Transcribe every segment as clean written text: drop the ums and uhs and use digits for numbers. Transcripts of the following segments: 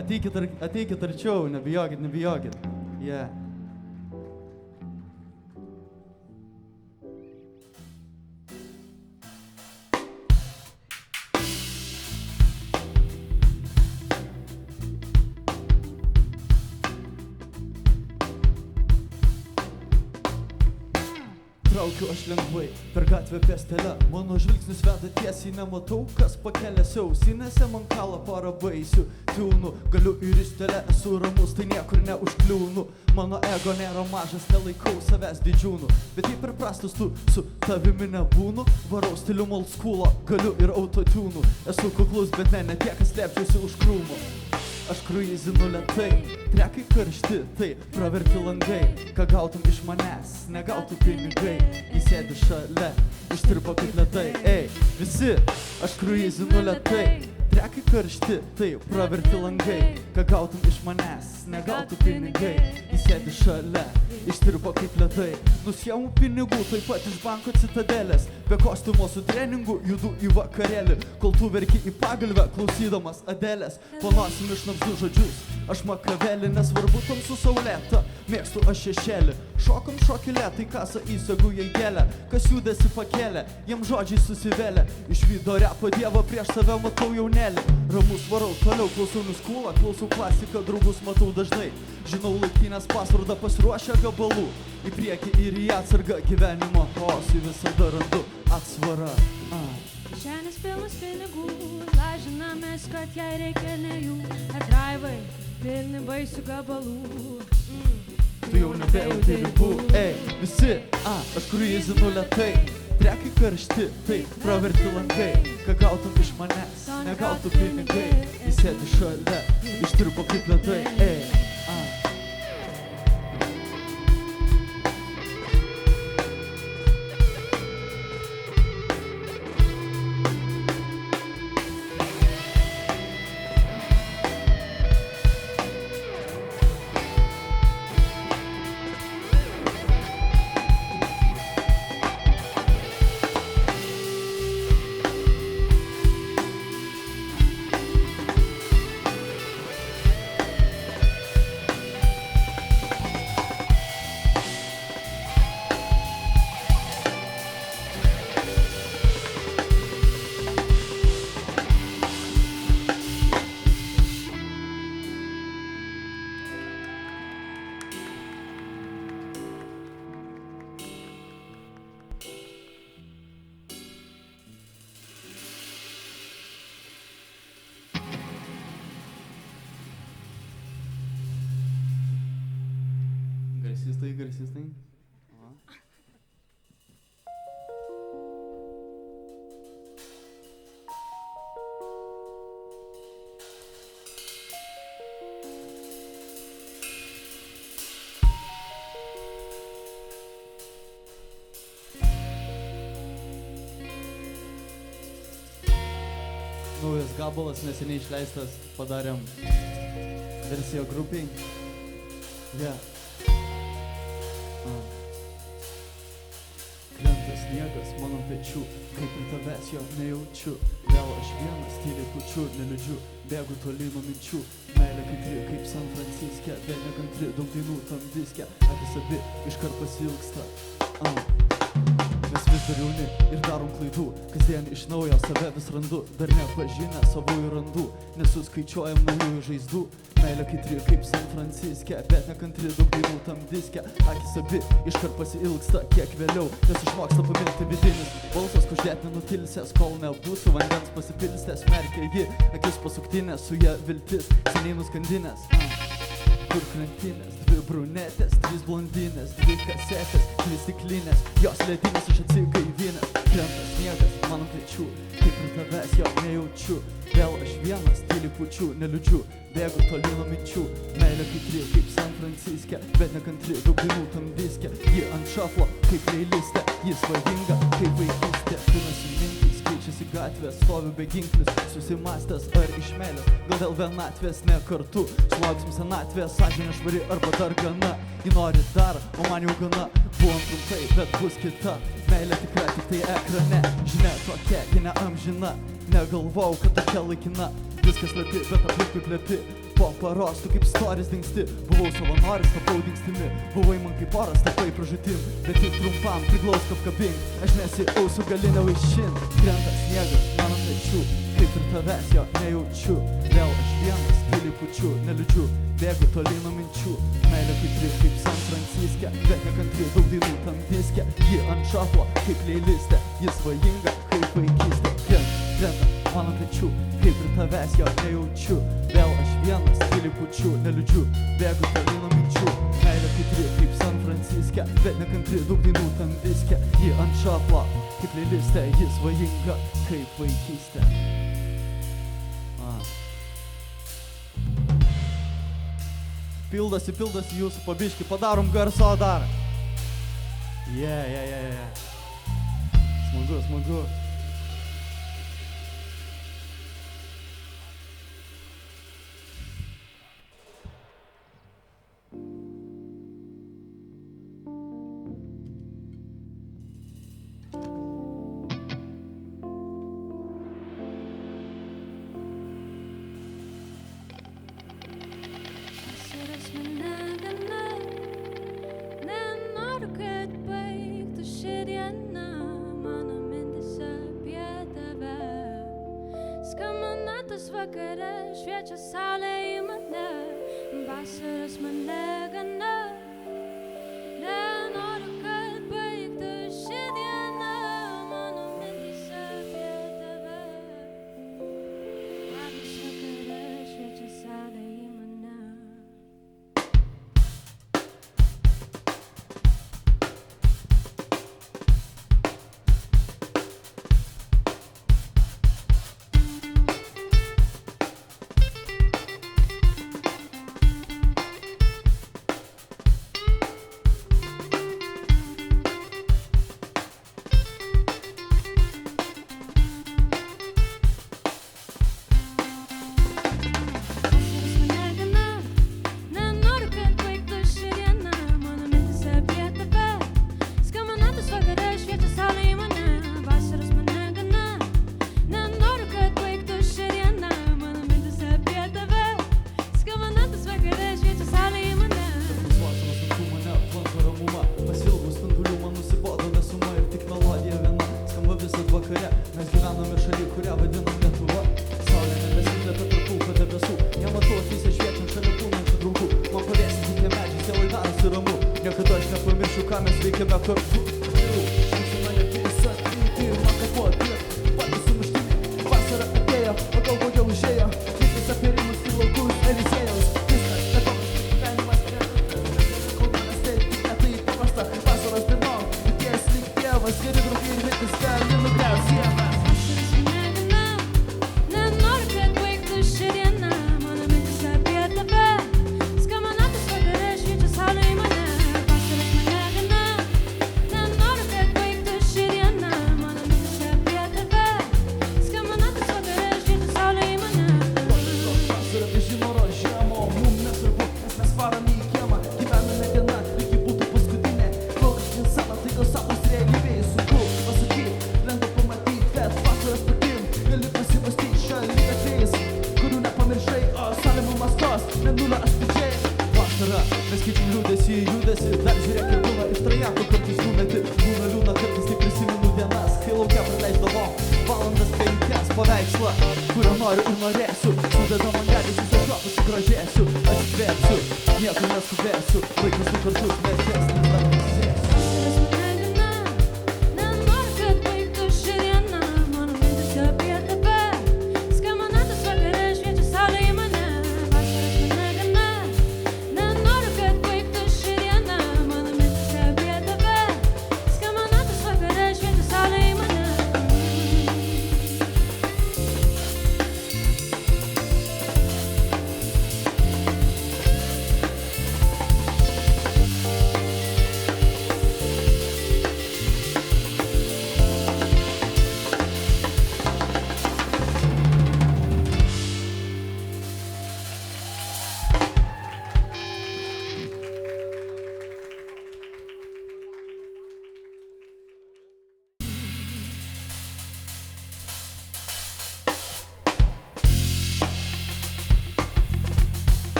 Ateikit arčiau, nebijokit. Yeah. Traukiu aš lengvai per gatvę pėstelę, mano žvilgsnis veda tiesiai, nematau, kas pakelęs ausinėse man kala para baisių tiūnų. Galiu ir įstelę, esu ramus, tai niekur neužkliūnu. Mano ego nėra mažas, nelaikau savęs didžiūnų, bet jei per prastas tu su tavimi nebūnu. Varau stilium old school'o, galiu ir autotiūnų. Esu kuklus, bet ne tiek, kas slėpčiausi už krūmų. Aš kruizinu lėtai, trekai karšti, tai praverti langai. Ką gautum iš manęs, negautų pinigai. Įsėdi šalia, ištirpo kaip lėtai. Ei, visi, aš kruizinu lėtai, trekai karšti, tai praverti langai. Ką gautum iš manęs, negautų pinigai. Įsėdi šalia, ištirpo kaip lėtai. Nusiemu pinigų, taip pat iš banko citadelės. Be kostiumo su treningu judu į vakarėlį. Kol tu verki į pagalvę, klausydamas Adelės. Panosim iš nabzdų žodžius, aš makavelį. Nesvarbu tamsu saulėta, mėgstu aš šešėlį. Šokam šokį lėtai, kasą įsegu jai kelią. Kas judesi pakėlė, jiem žodžiai susivėlė. Išvydo repo dievą, prieš save matau jaunėlį. Ramus varau toliau, klausau nuskulą, klausau klasiką, draugus matau dažnai. Žinau laikinės pasvardą, pasiruošę gabalų. Į priekį ir į atsargą gyvenimo chaosui visada randu atsvarą. Kišenės pilnas pinigų, lažinamės, kad jai reikia ne jų. Ar draivai, pilni baisių gabalų. Tu jau nebejauti ribų, ei, visi, aš kruizinu lėtai. Trekai karšti, tai praverti langai. Ką gautum iš manęs, negautų pinigai. Įsėdi šalia, ištirpo kaip lėtai, ei. Garsistai. Naujas gabalas neseniai išleistas, padarėm versiją grupiai. Yeah. Krenta sniegas mano pečių, kaip ir tavęs jo nejaučiu. Vėl aš vienas, tyliai pučiu, neliūdžiu, bėgu toli nuo minčių. Meilė kaitri, kaip San Franciske, bet nekantri, daug dainų tam diske. Akis abi iškart pasilgsta. Mes vis dar jauni ir darom klaidų, kasdien iš naujo save vis randu. Dar nepažinę savųjų randų, nesuskaičiuojam naujųjų žaizdų. Meilė kaitri, kaip San Franciske, bet nekantri, daug dainų tam diske. Akis abi iškart pasilgsta kiek vėliau, nes išmoksta pamilti vidinis balsas, kuždėt nenutilsęs, kol nebūsiu vandens pasipilstęs. Merkia ji, akis pasuktinės, su ja viltis seniai nuskandinės. Kur krantinės, dvi brunetės, trys blondinės, dvi kasetės, dvi stiklinės, jos ledinės iš atsigaivinės. Krenta sniegas mano pečių, kaip ir tavęs jo nejaučiu. Vėl aš vienas, tyliai pučiu, neliūdžiu, bėgu toli nuo minčių. Meilė kaitri, kaip San Franciske, bet nekantri, daug dainų tam diske. Ji ant šaflo, kaip playlistė, ji svajinga, kaip vaikystė. Pinasi mintys, keičiasi gatvės, stoviu be ginklis, susimastęs ar iš meilės. Gal dėl vienatvės ne kartu, sulauksim senatvės, sąžinė švari arba dar gana. Ji nori dar, o man jau gana, buvom trumpai, bet bus kita. Meilė tikra tik tai ekrane, žinia tokia, ji ne amžina. Negalvau, kad tokia laikina, viskas lepi, bet aplinkui plepi. po paros, tu kaip storis dingsti. Buvau savanoris, tapau dingstimi. Buvai man kaip oras, tapai pražutim. Bet tik trumpam priglausk apkabink. Aš nesiausiu, gali nevaišint. Krenta sniegas mano pečių, kaip ir tavęs jo nejaučiu. Vėl aš vienas, giliai pučiu, neliūdžiu. Bėgu toli nuo minčių. Meilė kaip San Franciske, bet nekantri daug dainų tam diske. Ji ant šafo kaip leilistė, jis svajinga kaip vaikystė. Krenta mano pečių, kaip ir tavęs jo nejaučiu. Vėl aš vienas, giliai pučiu, neliūdžiu. Bėgu toli nuo minčių. Meilė kaip San Franciske, bet nekantri daug dainų tam diske. Ji ant šafo kaip leilistė, jis svajinga kaip vaikystė. Pildosi jūsų pabiški, padarom garso dar. Smagu. Vakare šviečia saulė į mane, vasaros mane gana. Nenoriu, kad baigtų ši diena, mano mintys apie tave. Labas vakare šviečia saulė į mane. Mes gyvename šaly, kurią vadinam Lietuva. Saulė nebesitlepia tarp pulko debesų. Nematau akyse šviečiant šalia būnančių draugų. Man pavėsi tik tie medžiai, sielai darosi ramu. Niekada aš nepamiršiu, ką mes veikiame kartu. Mūsų mane visa tryti, man kapuoti. Patys sumuštiniai, vasara atėjo, o galvoje užėjo. Visas apėrimus į laukus Eliziejaus. Viskas, nepaprastas gyvenimas, kol manęs taip, ne taip paprasta. Vasaros dienom, tikės lyg dievas, geri draugai ir mintis gali nugriaus sieną. Mes keičiam liūdėsi į judesi, dar žiūrėk ir būna iš trajekto kartais numeti. Būna liūna kartais tik prisimenu dienas, kai laukia praleisdavom valandas 5 paveikslą, kurio noriu ir norėsiu. Sudeda man gali susižiuopu, sugražėsiu, atsikvėpsiu, nieko neskubėsiu. Vaikas du kartus vertės, nes dar nesėsiu.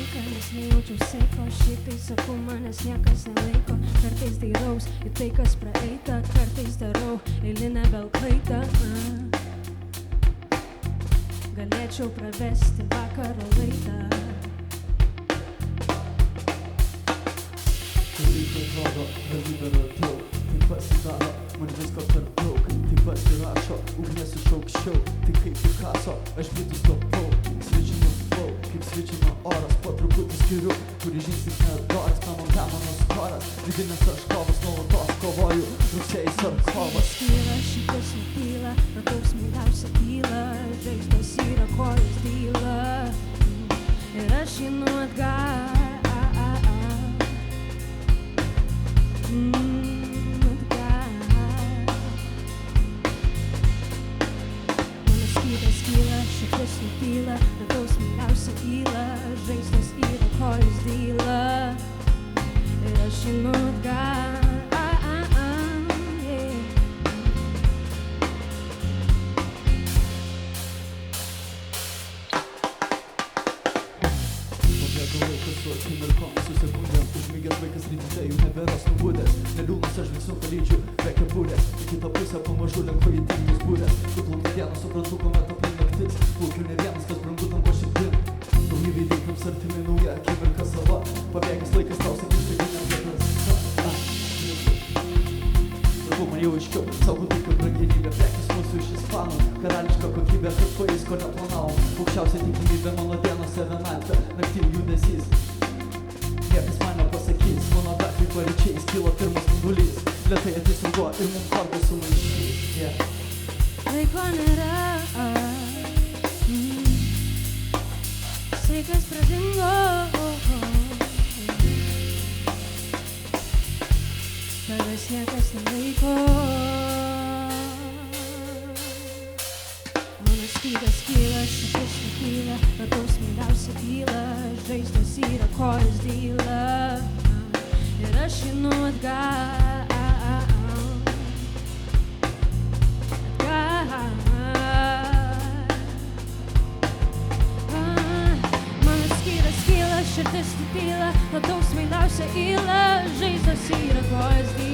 nieka, nes nejaučiau saiko. Šiaip tai sakau, manęs niekas nelaiko. Kartais dairaus į tai, kas praeita. Kartais darau eilinę vėl klaidą. Galėčiau pravesti vakaro laidą. Taip atrodo, realybė yra daug, taip pasidaro, man visko per daug. Taip pasirašo, ugnies iš aukščiau, tai kaip Picasso, aš britus topau. Svečiinu flow, kaip svečiino oras, po truputį skiriu, kuri žingsnis nedoras, mano skoras. Vidinės aš kovas, nuolatos kovoju, rugsėjais ar kovas. Tyla, šitas nutyla, radau smailiausią tylą. Žaizdos yra kojos dyla ir aš einu atgal. Mano skydas kyla, širdis nutyla, radau smailiausią tylą. Žaizdos yra kojos dyla ir aš einu atgal. Su akimirkom, su sekundėm, užmigęs vaikas ryte, jau neberas nubudęs. Neliūnas aš visų palydžiu, be kepurės. Į kitą pusę pamažu lengvai įtingus būrės. Suplaukia dieną, suprantu, kuomet aplink naktis. Plaukiu ne vienas, kas brangu tampa širdim. Nauji veidai kaip sartimi, nauja akimirka sava. Pabėgęs laikas tau sakys, tai nebėgas. Svarbu man jau aiškiau, saugu tai kaip brangenybė. Prekis mūsų iš ispanų, karališka kokybė, kad pais, ko neplanavom. Aukščiausia tikimybė mano dienose vienatvė, naktim judesys. Niekas man nepasakys, mano gatvėj paryčiais kilo pirmas spindulys. Lėtai ateis ruduo ir mum kordas sumaišys. Laiko nėra, saikas pradingo. Tavęs niekas nelaiko. Mano skydas kyla, širdis nutyla, radau smailiausią tylą. Žaizdos yra kojos dyla ir aš einu atgal. Mano skydas kyla, širdis nutyla, radau smailiausią tylą. Žaizdos yra kojos dyla